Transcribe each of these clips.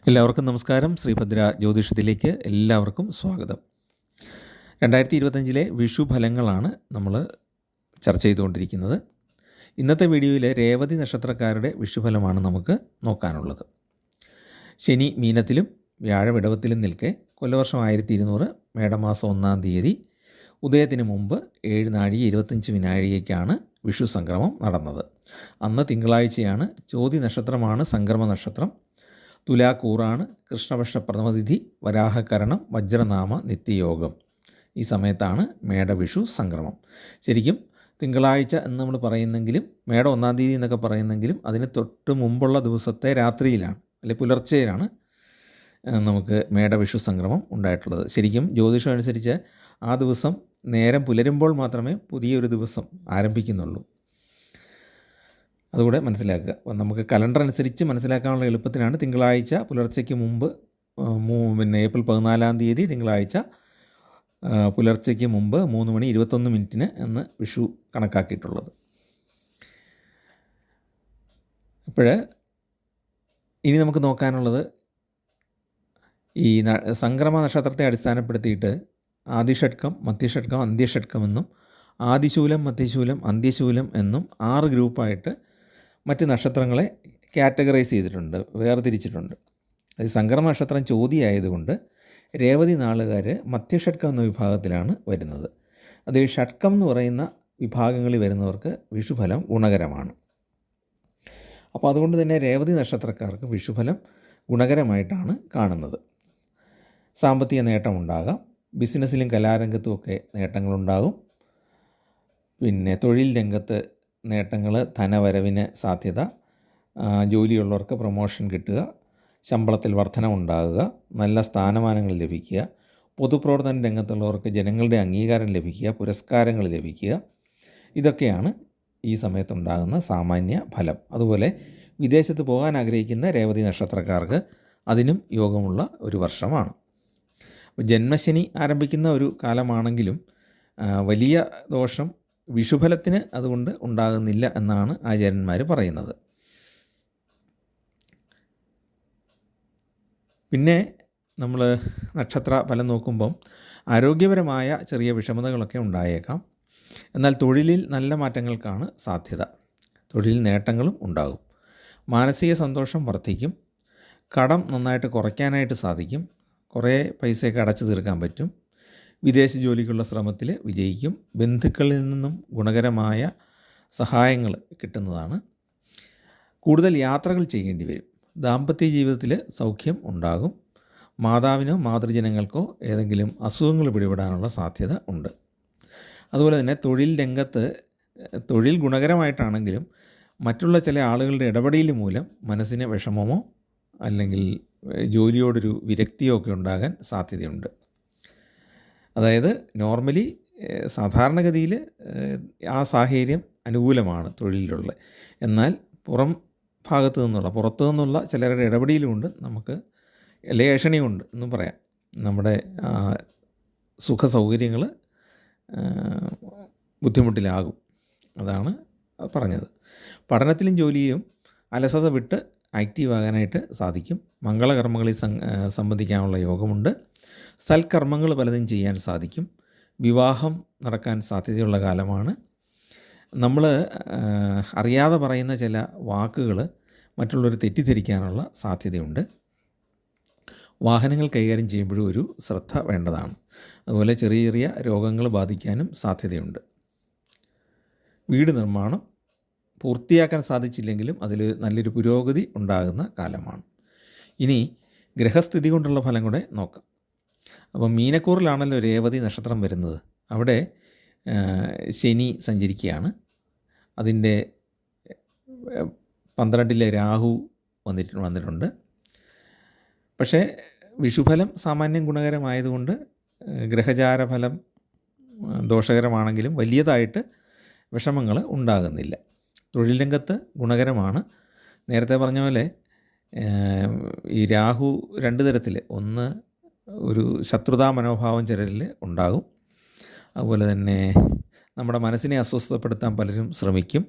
എല്ലാവർക്കും നമസ്കാരം. ശ്രീഭദ്ര ജ്യോതിഷത്തിലേക്ക് എല്ലാവർക്കും സ്വാഗതം. 2025 വിഷു ഫലങ്ങളാണ് നമ്മൾ ചർച്ച ചെയ്തുകൊണ്ടിരിക്കുന്നത്. ഇന്നത്തെ വീഡിയോയിൽ രേവതി നക്ഷത്രക്കാരുടെ വിഷുഫലമാണ് നമുക്ക് നോക്കാനുള്ളത്. ശനി മീനത്തിലും വ്യാഴം ഇടവത്തിലും നിൽക്കെ കൊല്ലവർഷം 1200 മേടമാസം 1-ാം തീയതി ഉദയത്തിന് മുമ്പ് 7:25 വിഷു സംക്രമം നടന്നത്. അന്ന് തിങ്കളാഴ്ചയാണ്. ചോതി നക്ഷത്രമാണ് സംക്രമ നക്ഷത്രം. തുലാക്കൂറാണ്. കൃഷ്ണപക്ഷ പ്രഥമതിഥി, വരാഹകരണം, വജ്രനാമ, നിത്യയോഗം. ഈ സമയത്താണ് മേടവിഷു സംക്രമം. ശരിക്കും തിങ്കളാഴ്ച എന്ന് നമ്മൾ പറയുന്നെങ്കിലും മേടം 1-ാം തീയതി എന്നൊക്കെ പറയുന്നെങ്കിലും അതിന് തൊട്ട് മുമ്പുള്ള ദിവസത്തെ രാത്രിയിലാണ് അല്ലെങ്കിൽ പുലർച്ചയിലാണ് നമുക്ക് മേടവിഷു സംക്രമം ഉണ്ടായിട്ടുള്ളത്. ശരിക്കും ജ്യോതിഷം അനുസരിച്ച് ആ ദിവസം നേരം പുലരുമ്പോൾ മാത്രമേ പുതിയൊരു ദിവസം ആരംഭിക്കുന്നുള്ളൂ. അതുകൂടെ മനസ്സിലാക്കുക. നമുക്ക് കലണ്ടർ അനുസരിച്ച് മനസ്സിലാക്കാനുള്ള എളുപ്പത്തിനാണ് തിങ്കളാഴ്ച പുലർച്ചയ്ക്ക് മുമ്പ് ഏപ്രിൽ 14-ാം തീയതി തിങ്കളാഴ്ച പുലർച്ചയ്ക്ക് മുമ്പ് 3:21 എന്ന് വിഷു കണക്കാക്കിയിട്ടുള്ളത്. അപ്പോൾ ഇനി നമുക്ക് നോക്കാനുള്ളത് ഈ സംക്രമ നക്ഷത്രത്തെ അടിസ്ഥാനപ്പെടുത്തിയിട്ട് ആദിഷഡ്കം, മധ്യഷഡ്കം, അന്ത്യഷഡ്കം എന്നും ആദിശൂലം, മധ്യശൂലം, അന്ത്യശൂലം എന്നും 6 ഗ്രൂപ്പായിട്ട് മറ്റ് നക്ഷത്രങ്ങളെ കാറ്റഗറൈസ് ചെയ്തിട്ടുണ്ട്, വേർതിരിച്ചിട്ടുണ്ട്. അത് സംക്രമ നക്ഷത്രം ചോതിയായതുകൊണ്ട് രേവതി നാളുകാർ മധ്യഷഡ്കം എന്ന വിഭാഗത്തിലാണ് വരുന്നത്. അതിൽ ഷഡ്കം എന്ന് പറയുന്ന വിഭാഗങ്ങളിൽ വരുന്നവർക്ക് വിഷുഫലം ഗുണകരമാണ്. അപ്പോൾ അതുകൊണ്ട് തന്നെ രേവതി നക്ഷത്രക്കാർക്ക് വിഷുഫലം ഗുണകരമായിട്ടാണ് കാണുന്നത്. സാമ്പത്തിക നേട്ടമുണ്ടാകാം, ബിസിനസ്സിലും കലാരംഗത്തുമൊക്കെ നേട്ടങ്ങളുണ്ടാകും. പിന്നെ തൊഴിൽ രംഗത്ത് നേട്ടങ്ങൾ, ധനവരവിന് സാധ്യത, ജോലിയുള്ളവർക്ക് പ്രൊമോഷൻ കിട്ടുക, ശമ്പളത്തിൽ വർധനവുണ്ടാകുക, നല്ല സ്ഥാനമാനങ്ങൾ ലഭിക്കുക, പൊതുപ്രവർത്തന രംഗത്തുള്ളവർക്ക് ജനങ്ങളുടെ അംഗീകാരം ലഭിക്കുക, പുരസ്കാരങ്ങൾ ലഭിക്കുക. ഇതൊക്കെയാണ് ഈ സമയത്തുണ്ടാകുന്ന സാമാന്യ ഫലം. അതുപോലെ വിദേശത്ത് പോകാൻ ആഗ്രഹിക്കുന്ന രേവതി നക്ഷത്രക്കാർക്ക് അതിനും യോഗമുള്ള ഒരു വർഷമാണ്. ജന്മശനി ആരംഭിക്കുന്ന ഒരു കാലമാണെങ്കിലും വലിയ ദോഷം വിഷുഫലത്തിന് അതുകൊണ്ട് ഉണ്ടാകുന്നില്ല എന്നാണ് ആചാര്യന്മാർ പറയുന്നത്. പിന്നെ നമ്മൾ നക്ഷത്ര ഫലം നോക്കുമ്പം ആരോഗ്യപരമായ ചെറിയ വിഷമതകളൊക്കെ ഉണ്ടായേക്കാം. എന്നാൽ തൊഴിലിൽ നല്ല മാറ്റങ്ങൾക്കാണ് സാധ്യത. തൊഴിലിൽ നേട്ടങ്ങളും ഉണ്ടാകും. മാനസിക സന്തോഷം വർദ്ധിക്കും. കടം നന്നായിട്ട് കുറയ്ക്കാനായിട്ട് സാധിക്കും. കുറേ പൈസയൊക്കെ അടച്ചു തീർക്കാൻ പറ്റും. വിദേശ ജോലിക്കുള്ള ശ്രമത്തിൽ വിജയിക്കും. ബന്ധുക്കളിൽ നിന്നും ഗുണകരമായ സഹായങ്ങൾ കിട്ടുന്നതാണ്. കൂടുതൽ യാത്രകൾ ചെയ്യേണ്ടി വരും. ദാമ്പത്യ ജീവിതത്തിൽ സൗഖ്യം ഉണ്ടാകും. മാതാവിനോ മാതൃജനങ്ങൾക്കോ ഏതെങ്കിലും അസുഖങ്ങൾ പിടിപെടാനുള്ള സാധ്യത ഉണ്ട്. അതുപോലെ തന്നെ തൊഴിൽ രംഗത്ത് തൊഴിൽ ഗുണകരമായിട്ടാണെങ്കിലും മറ്റുള്ള ചില ആളുകളുടെ ഇടപെടൽ മൂലം മനസ്സിന് വിഷമമോ അല്ലെങ്കിൽ ജോലിയോടൊരു വിരക്തിയോ ഒക്കെ ഉണ്ടാകാൻ സാധ്യതയുണ്ട്. അതായത് നോർമലി സാധാരണഗതിയിൽ ആ സാഹചര്യം അനുകൂലമാണ് തൊഴിലിലുള്ള. എന്നാൽ പുറത്തു നിന്നുള്ള ചിലരുടെ ഇടപെടലുകൊണ്ട് നമുക്ക് ഏഷണിയുണ്ട് എന്നും പറയാം. നമ്മുടെ സുഖ സൗകര്യങ്ങൾ ബുദ്ധിമുട്ടിലാകും. അതാണ് പറഞ്ഞത്. പഠനത്തിലും ജോലിയിലും അലസത വിട്ട് ആക്റ്റീവാകാനായിട്ട് സാധിക്കും. മംഗളകർമ്മങ്ങളിൽ സംബന്ധിക്കാനുള്ള യോഗമുണ്ട്. സൽക്കർമ്മങ്ങൾ പലതും ചെയ്യാൻ സാധിക്കും. വിവാഹം നടക്കാൻ സാധ്യതയുള്ള കാലമാണ്. നമ്മൾ അറിയാതെ പറയുന്ന ചില വാക്കുകൾ മറ്റുള്ളവർ തെറ്റിദ്ധരിക്കാനുള്ള സാധ്യതയുണ്ട്. വാഹനങ്ങൾ കൈകാര്യം ചെയ്യുമ്പോഴും ഒരു ശ്രദ്ധ വേണ്ടതാണ്. അതുപോലെ ചെറിയ ചെറിയ രോഗങ്ങൾ ബാധിക്കാനും സാധ്യതയുണ്ട്. വീട് നിർമ്മാണം പൂർത്തിയാക്കാൻ സാധിച്ചില്ലെങ്കിലും അതിൽ നല്ലൊരു പുരോഗതി ഉണ്ടാകുന്ന കാലമാണ്. ഇനി ഗ്രഹസ്ഥിതി കൊണ്ടുള്ള ഫലം കൂടെ നോക്കാം. അപ്പം മീനക്കൂറിലാണല്ലോ രേവതി നക്ഷത്രം വരുന്നത്. അവിടെ ശനി സഞ്ചരിക്കുകയാണ്. അതിൻ്റെ 12 രാഹു വന്നിട്ടുണ്ട്. പക്ഷേ വിഷുഫലം സാമാന്യം ഗുണകരമായതുകൊണ്ട് ഗ്രഹചാരഫലം ദോഷകരമാണെങ്കിലും വലിയതായിട്ട് വിഷമങ്ങൾ ഉണ്ടാകുന്നില്ല. തൊഴിൽ രംഗത്ത് ഗുണകരമാണ്. നേരത്തെ പറഞ്ഞ പോലെ ഈ രാഹു 2 തരത്തിൽ, ഒന്ന് ഒരു ശത്രുതാ മനോഭാവം ചിലരിൽ ഉണ്ടാകും. അതുപോലെ തന്നെ നമ്മുടെ മനസ്സിനെ അസ്വസ്ഥപ്പെടുത്താൻ പലരും ശ്രമിക്കും.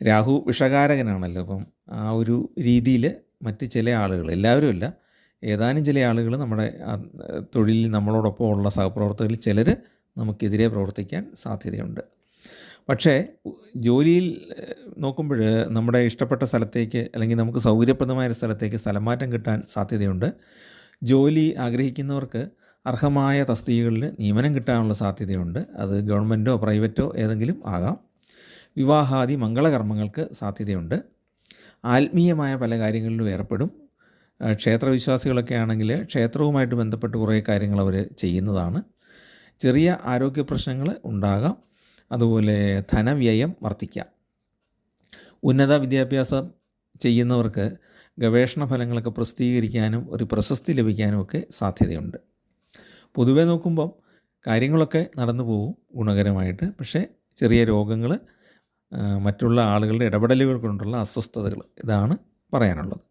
രാഹു വിഷകാരകനാണല്ലോ. അപ്പം ആ ഒരു രീതിയിൽ മറ്റ് ചില ആളുകൾ, എല്ലാവരുമില്ല, ഏതാനും ചില ആളുകൾ നമ്മുടെ തൊഴിലിൽ നമ്മളോടൊപ്പം ഉള്ള സഹപ്രവർത്തകരിൽ ചിലർ നമുക്കെതിരെ പ്രവർത്തിക്കാൻ സാധ്യതയുണ്ട്. പക്ഷേ ജോലിയിൽ നോക്കുമ്പോൾ നമ്മുടെ ഇഷ്ടപ്പെട്ട സ്ഥലത്തേക്ക് അല്ലെങ്കിൽ നമുക്ക് സൗകര്യപ്രദമായ സ്ഥലത്തേക്ക് സ്ഥലം മാറ്റം കിട്ടാൻ സാധ്യതയുണ്ട്. ജോലി ആഗ്രഹിക്കുന്നവർക്ക് അർഹമായ തസ്തികകളിൽ നിയമനം കിട്ടാനുള്ള സാധ്യതയുണ്ട്. അത് ഗവൺമെൻറ്റോ പ്രൈവറ്റോ ഏതെങ്കിലും ആകാം. വിവാഹാദി മംഗളകർമ്മങ്ങൾക്ക് സാധ്യതയുണ്ട്. ആത്മീയമായ പല കാര്യങ്ങളിലും ഏർപ്പെടും. ക്ഷേത്രവിശ്വാസികളൊക്കെ ആണെങ്കിൽ ക്ഷേത്രവുമായിട്ട് ബന്ധപ്പെട്ട് കുറേ കാര്യങ്ങൾ അവർ ചെയ്യുന്നതാണ്. ചെറിയ ആരോഗ്യ പ്രശ്നങ്ങൾ ഉണ്ടാകാം. അതുപോലെ ധനവ്യയം വർദ്ധിക്കാം. ഉന്നത വിദ്യാഭ്യാസം ചെയ്യുന്നവർക്ക് ഗവേഷണ ഫലങ്ങളൊക്കെ പ്രസിദ്ധീകരിക്കാനും ഒരു പ്രശസ്തി ലഭിക്കാനും ഒക്കെ സാധ്യതയുണ്ട്. പൊതുവെ നോക്കുമ്പം കാര്യങ്ങളൊക്കെ നടന്നു പോകും ഗുണകരമായിട്ട്. പക്ഷേ ചെറിയ രോഗങ്ങൾ, മറ്റുള്ള ആളുകളുടെ ഇടപെടലുകൾ കൊണ്ടുള്ള അസ്വസ്ഥതകൾ, ഇതാണ് പറയാനുള്ളത്.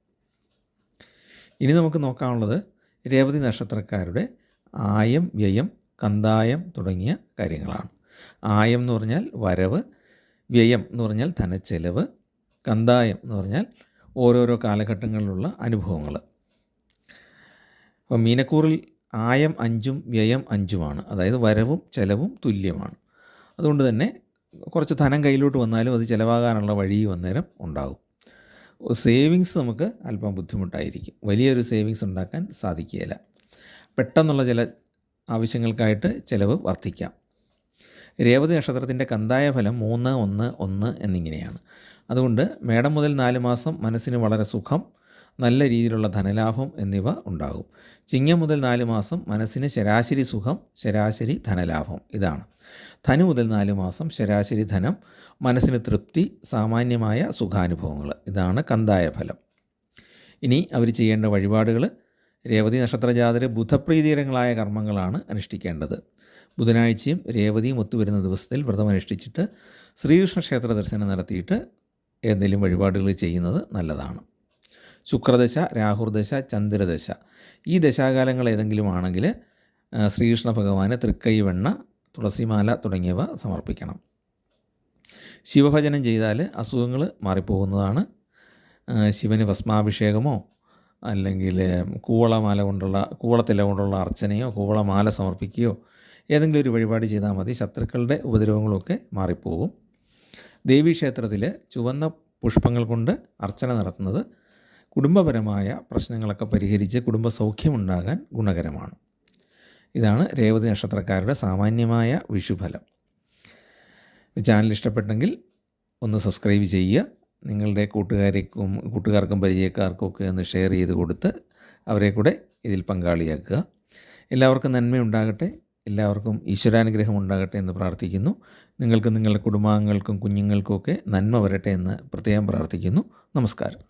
ഇനി നമുക്ക് നോക്കാനുള്ളത് രേവതി നക്ഷത്രക്കാരുടെ ആയം, വ്യയം, കന്തായം തുടങ്ങിയ കാര്യങ്ങളാണ്. ആയം എന്ന് പറഞ്ഞാൽ വരവ്, വ്യയം എന്ന് പറഞ്ഞാൽ ധനച്ചെലവ്, കന്തായം എന്ന് പറഞ്ഞാൽ ഓരോരോ കാലഘട്ടങ്ങളിലുള്ള അനുഭവങ്ങൾ. അപ്പോൾ മീനക്കൂറിൽ ആയം 5 വ്യയം 5 അതായത് വരവും ചെലവും തുല്യമാണ്. അതുകൊണ്ട് തന്നെ കുറച്ച് ധനം കയ്യിലോട്ട് വന്നാലും അത് ചിലവാകാനുള്ള വഴിയും അന്നേരം ഉണ്ടാകും. സേവിങ്സ് നമുക്ക് അല്പം ബുദ്ധിമുട്ടായിരിക്കും. വലിയൊരു സേവിങ്സ് ഉണ്ടാക്കാൻ സാധിക്കുകയില്ല. പെട്ടെന്നുള്ള ചില ആവശ്യങ്ങൾക്കായിട്ട് ചിലവ് വർദ്ധിക്കാം. രേവതി നക്ഷത്രത്തിൻ്റെ കന്തായ ഫലം 3, 1, 1 എന്നിങ്ങനെയാണ്. അതുകൊണ്ട് മേടം മുതൽ 4 മാസം മനസ്സിന് വളരെ സുഖം, നല്ല രീതിയിലുള്ള ധനലാഭം എന്നിവ ഉണ്ടാകും. ചിങ്ങം മുതൽ 4 മാസം മനസ്സിന് ശരാശരി സുഖം, ശരാശരി ധനലാഭം, ഇതാണ്. ധനു മുതൽ 4 മാസം ശരാശരി ധനം, മനസ്സിന് തൃപ്തി, സാമാന്യമായ സുഖാനുഭവങ്ങൾ, ഇതാണ് കന്തായ ഫലം. ഇനി അവർ ചെയ്യേണ്ട വഴിപാടുകൾ: രേവതി നക്ഷത്രജാതര് ബുധപ്രീതികരങ്ങളായ കർമ്മങ്ങളാണ് അനുഷ്ഠിക്കേണ്ടത്. ബുധനാഴ്ചയും രേവതിയും ഒത്തുവരുന്ന ദിവസത്തിൽ വ്രതമനുഷ്ഠിച്ചിട്ട് ശ്രീകൃഷ്ണ ക്ഷേത്ര ദർശനം നടത്തിയിട്ട് എന്തെങ്കിലും വഴിപാടുകൾ ചെയ്യുന്നത് നല്ലതാണ്. ശുക്രദശ, രാഹുർദശ, ചന്ദ്രദശ, ഈ ദശാകാലങ്ങൾ ഏതെങ്കിലും ആണെങ്കിൽ ശ്രീകൃഷ്ണ ഭഗവാന് തൃക്കൈ വെണ്ണ, തുളസിമാല തുടങ്ങിയവ സമർപ്പിക്കണം. ശിവഭജനം ചെയ്താൽ അസുഖങ്ങൾ മാറിപ്പോകുന്നതാണ്. ശിവന് ഭസ്മാഭിഷേകമോ അല്ലെങ്കിൽ കൂവളത്തില കൊണ്ടുള്ള അർച്ചനയോ കൂവളമാല സമർപ്പിക്കുകയോ ഏതെങ്കിലും ഒരു വഴിപാട് ചെയ്താൽ മതി. ശത്രുക്കളുടെ ഉപദ്രവങ്ങളൊക്കെ മാറിപ്പോകും. ദേവീക്ഷേത്രത്തിൽ ചുവന്ന പുഷ്പങ്ങൾ കൊണ്ട് അർച്ചന നടത്തുന്നത് കുടുംബപരമായ പ്രശ്നങ്ങളൊക്കെ പരിഹരിച്ച് കുടുംബസൗഖ്യമുണ്ടാകാൻ ഗുണകരമാണ്. ഇതാണ് രേവതി നക്ഷത്രക്കാരുടെ സാമാന്യമായ വിഷുഫലം. ചാനൽ ഇഷ്ടപ്പെട്ടെങ്കിൽ ഒന്ന് സബ്സ്ക്രൈബ് ചെയ്യുക. നിങ്ങളുടെ കൂട്ടുകാർക്കും പരിചയക്കാർക്കും ഒക്കെ ഒന്ന് ഷെയർ ചെയ്ത് കൊടുത്ത് അവരെ കൂടെ ഇതിൽ പങ്കാളിയാക്കുക. എല്ലാവർക്കും നന്മയുണ്ടാകട്ടെ, എല്ലാവർക്കും ഈശ്വരാനുഗ്രഹം ഉണ്ടാകട്ടെ എന്ന് പ്രാർത്ഥിക്കുന്നു. നിങ്ങൾക്കും നിങ്ങളുടെ കുടുംബാംഗങ്ങൾക്കും കുഞ്ഞുങ്ങൾക്കുമൊക്കെ നന്മ വരട്ടെ എന്ന് പ്രത്യേകം പ്രാർത്ഥിക്കുന്നു. നമസ്കാരം.